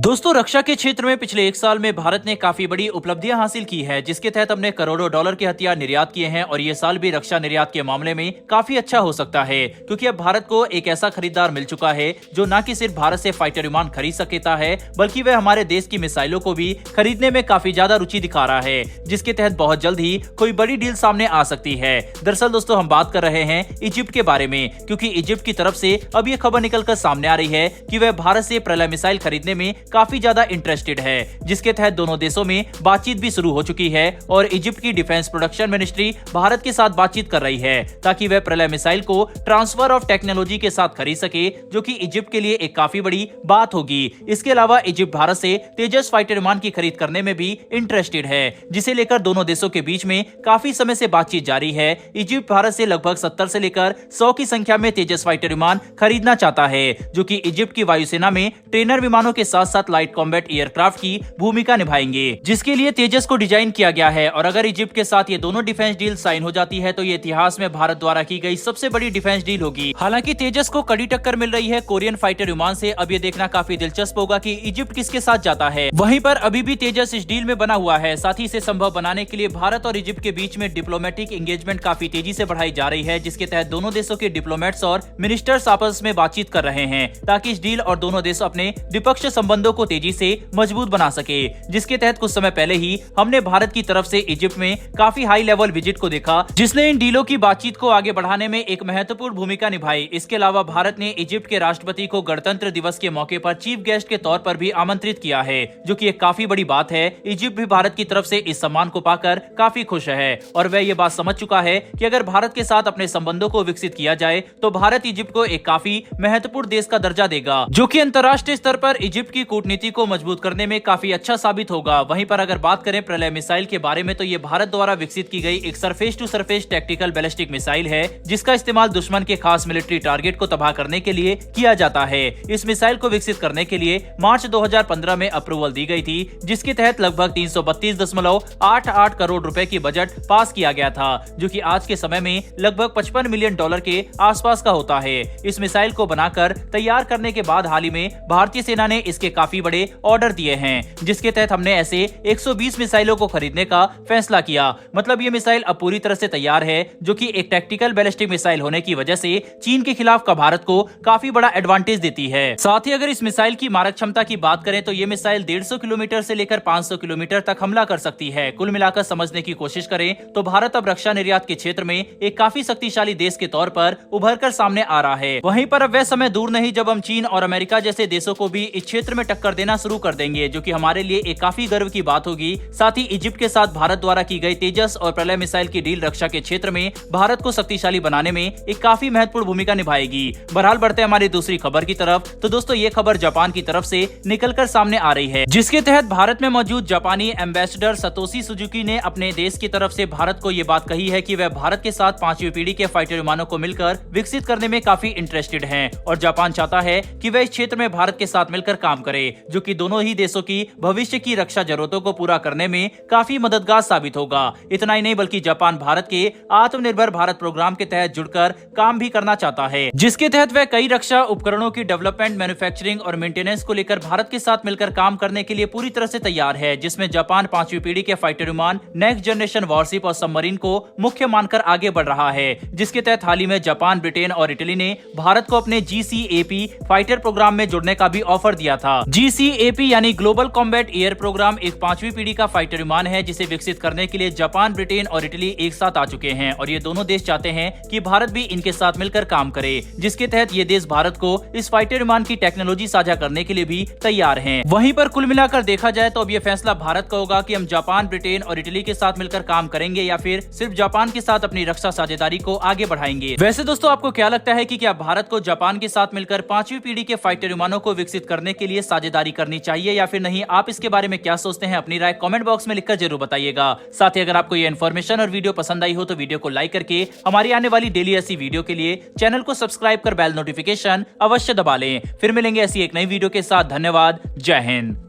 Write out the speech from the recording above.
दोस्तों, रक्षा के क्षेत्र में पिछले 1 साल में भारत ने काफी बड़ी उपलब्धियां हासिल की है, जिसके तहत हमने करोड़ों डॉलर के हथियार निर्यात किए हैं और ये साल भी रक्षा निर्यात के मामले में काफी अच्छा हो सकता है, क्योंकि अब भारत को एक ऐसा खरीदार मिल चुका है जो न कि सिर्फ भारत से फाइटर विमान खरीद सकता है, बल्कि वह हमारे देश की मिसाइलों को भी खरीदने में काफी ज्यादा रुचि दिखा रहा है, जिसके तहत बहुत जल्द ही कोई बड़ी डील सामने आ सकती है। दरअसल दोस्तों, हम बात कर रहे हैं इजिप्ट के बारे में, क्योंकि इजिप्ट की तरफ से अब ये खबर निकलकर सामने आ रही है कि वह भारत से प्रलय मिसाइल खरीदने में काफी ज्यादा इंटरेस्टेड है, जिसके तहत दोनों देशों में बातचीत भी शुरू हो चुकी है और इजिप्ट की डिफेंस प्रोडक्शन मिनिस्ट्री भारत के साथ बातचीत कर रही है ताकि वह प्रलय मिसाइल को ट्रांसफर ऑफ टेक्नोलॉजी के साथ खरीद सके, जो कि इजिप्ट के लिए एक काफी बड़ी बात होगी। इसके अलावा इजिप्ट भारत से तेजस फाइटर विमान की खरीद करने में भी इंटरेस्टेड है, जिसे लेकर दोनों देशों के बीच में काफी समय से बातचीत जारी है। इजिप्ट भारत से लगभग 70 से लेकर 100 की संख्या में तेजस फाइटर विमान खरीदना चाहता है, जो कि इजिप्ट की वायुसेना में ट्रेनर विमानों के साथ साथ लाइट कॉम्बैट एयरक्राफ्ट की भूमिका निभाएंगे, जिसके लिए तेजस को डिजाइन किया गया है। और अगर इजिप्ट के साथ ये दोनों डिफेंस डील साइन हो जाती है तो ये इतिहास में भारत द्वारा की गई सबसे बड़ी डिफेंस डील होगी। हालांकि तेजस को कड़ी टक्कर मिल रही है कोरियन फाइटर विमान से। अब ये देखना काफी दिलचस्प होगा कि इजिप्ट किसके साथ जाता है। वहीं पर अभी भी तेजस इस डील में बना हुआ है। साथ ही इसे संभव बनाने के लिए भारत और इजिप्ट के बीच में डिप्लोमेटिक एंगेजमेंट काफी तेजी से बढ़ाई जा रही है, जिसके तहत दोनों देशों के डिप्लोमेट्स और मिनिस्टर्स आपस में बातचीत कर रहे हैं ताकि इस डील और दोनों देश अपने द्विपक्षीय संबंधों को तेजी से मजबूत बना सके। जिसके तहत कुछ समय पहले ही हमने भारत की तरफ से इजिप्ट में काफी हाई लेवल विजिट को देखा, जिसने इन डीलों की बातचीत को आगे बढ़ाने में एक महत्वपूर्ण भूमिका निभाई। इसके अलावा भारत ने इजिप्ट के राष्ट्रपति को गणतंत्र दिवस के मौके पर चीफ गेस्ट के तौर पर भी आमंत्रित किया है, जो कि एक काफी बड़ी बात है। इजिप्ट भी भारत की तरफ से इस सम्मान को पाकर काफी खुश है और वह ये बात समझ चुका है कि अगर भारत के साथ अपने संबंधों को विकसित किया जाए तो भारत इजिप्ट को एक काफी महत्वपूर्ण देश का दर्जा देगा, जो कि अंतर्राष्ट्रीय स्तर पर इजिप्ट की कूटनीति को मजबूत करने में काफी अच्छा साबित होगा। वहीं पर अगर बात करें प्रलय मिसाइल के बारे में, तो ये भारत द्वारा विकसित की गई एक surface to surface tactical ballistic missile है, जिसका इस्तेमाल दुश्मन के खास मिलिट्री टारगेट को तबाह करने के लिए किया जाता है। इस मिसाइल को विकसित करने के लिए मार्च 2015 में अप्रूवल दी गई थी, जिसके तहत लगभग 332.88 करोड़ रुपए की बजट पास किया गया था, जो कि आज के समय में लगभग $55 मिलियन के आसपास का होता है। इस मिसाइल को बनाकर तैयार करने के बाद हाल ही में भारतीय सेना ने इसके काफी बड़े ऑर्डर दिए हैं, जिसके तहत हमने ऐसे 120 मिसाइलों को खरीदने का फैसला किया। मतलब ये मिसाइल अब पूरी तरह से तैयार है, जो कि एक टैक्टिकल बैलिस्टिक मिसाइल होने की वजह से चीन के खिलाफ का भारत को काफी बड़ा एडवांटेज देती है। साथ ही अगर इस मिसाइल की मारक क्षमता की बात करें तो ये मिसाइल 150 किलोमीटर से लेकर 500 किलोमीटर तक हमला कर सकती है। कुल मिलाकर समझने की कोशिश करें तो भारत अब रक्षा निर्यात के क्षेत्र में एक काफी शक्तिशाली देश के तौर पर उभर कर सामने आ रहा है। वहीं पर अब वह समय दूर नहीं जब हम चीन और अमेरिका जैसे देशों को भी इस क्षेत्र में टक्कर देना शुरू कर देंगे, जो कि हमारे लिए एक काफी गर्व की बात होगी। साथ ही इजिप्ट के साथ भारत द्वारा की गई तेजस और प्रलय मिसाइल की डील रक्षा के क्षेत्र में भारत को शक्तिशाली बनाने में एक काफी महत्वपूर्ण भूमिका निभाएगी। बहरहाल बढ़ते हमारी दूसरी खबर की तरफ, तो दोस्तों ये खबर जापान की तरफ से निकलकर सामने आ रही है, जिसके तहत भारत में मौजूद जापानी एम्बेसडर सतोशी सुजुकी ने अपने देश की तरफ से भारत को ये बात कही है कि वह भारत के साथ 5वीं पीढ़ी के फाइटर विमानों को मिलकर विकसित करने में काफी इंटरेस्टेड हैं और जापान चाहता है कि वह इस क्षेत्र में भारत के साथ मिलकर काम करे, जो कि दोनों ही देशों की भविष्य की रक्षा जरूरतों को पूरा करने में काफी मददगार साबित होगा। इतना ही नहीं बल्कि जापान भारत के आत्मनिर्भर भारत प्रोग्राम के तहत जुड़कर काम भी करना चाहता है, जिसके तहत वह कई रक्षा उपकरणों की डेवलपमेंट, मैन्युफैक्चरिंग और मेंटेनेंस को लेकर भारत के साथ मिलकर काम करने के लिए पूरी तरह से तैयार है, जिसमें जापान 5वीं पीढ़ी के फाइटर विमान, नेक्स्ट जनरेशन वॉरशिप और सबमरीन को मुख्य मानकर आगे बढ़ रहा है। जिसके तहत हाल ही में जापान, ब्रिटेन और इटली ने भारत को अपने GCAP फाइटर प्रोग्राम में जुड़ने का भी ऑफर दिया था। GCAP यानी ग्लोबल कॉम्बैट एयर प्रोग्राम एक 5वीं पीढ़ी का फाइटर विमान है, जिसे विकसित करने के लिए जापान, ब्रिटेन और इटली एक साथ आ चुके हैं और ये दोनों देश चाहते हैं कि भारत भी इनके साथ मिलकर काम करे, जिसके तहत ये देश भारत को इस फाइटर विमान की टेक्नोलॉजी साझा करने के लिए भी तैयार हैं। वहीं पर कुल मिलाकर देखा जाए तो अब ये फैसला भारत का होगा कि हम जापान, ब्रिटेन और इटली के साथ मिलकर काम करेंगे या फिर सिर्फ जापान के साथ अपनी रक्षा साझेदारी को आगे बढ़ाएंगे। वैसे दोस्तों, आपको क्या लगता है कि क्या भारत को जापान के साथ मिलकर 5वीं पीढ़ी के फाइटर विमानों को विकसित करने के लिए साझेदारी करनी चाहिए या फिर नहीं? आप इसके बारे में क्या सोचते हैं? अपनी राय कमेंट बॉक्स में लिखकर जरूर बताइएगा। साथ ही अगर आपको ये इन्फॉर्मेशन और वीडियो पसंद आई हो तो वीडियो को लाइक करके हमारी आने वाली डेली ऐसी वीडियो के लिए चैनल को सब्सक्राइब कर बेल नोटिफिकेशन अवश्य दबा लें। फिर मिलेंगे ऐसी एक नई वीडियो के साथ। धन्यवाद। जय हिंद।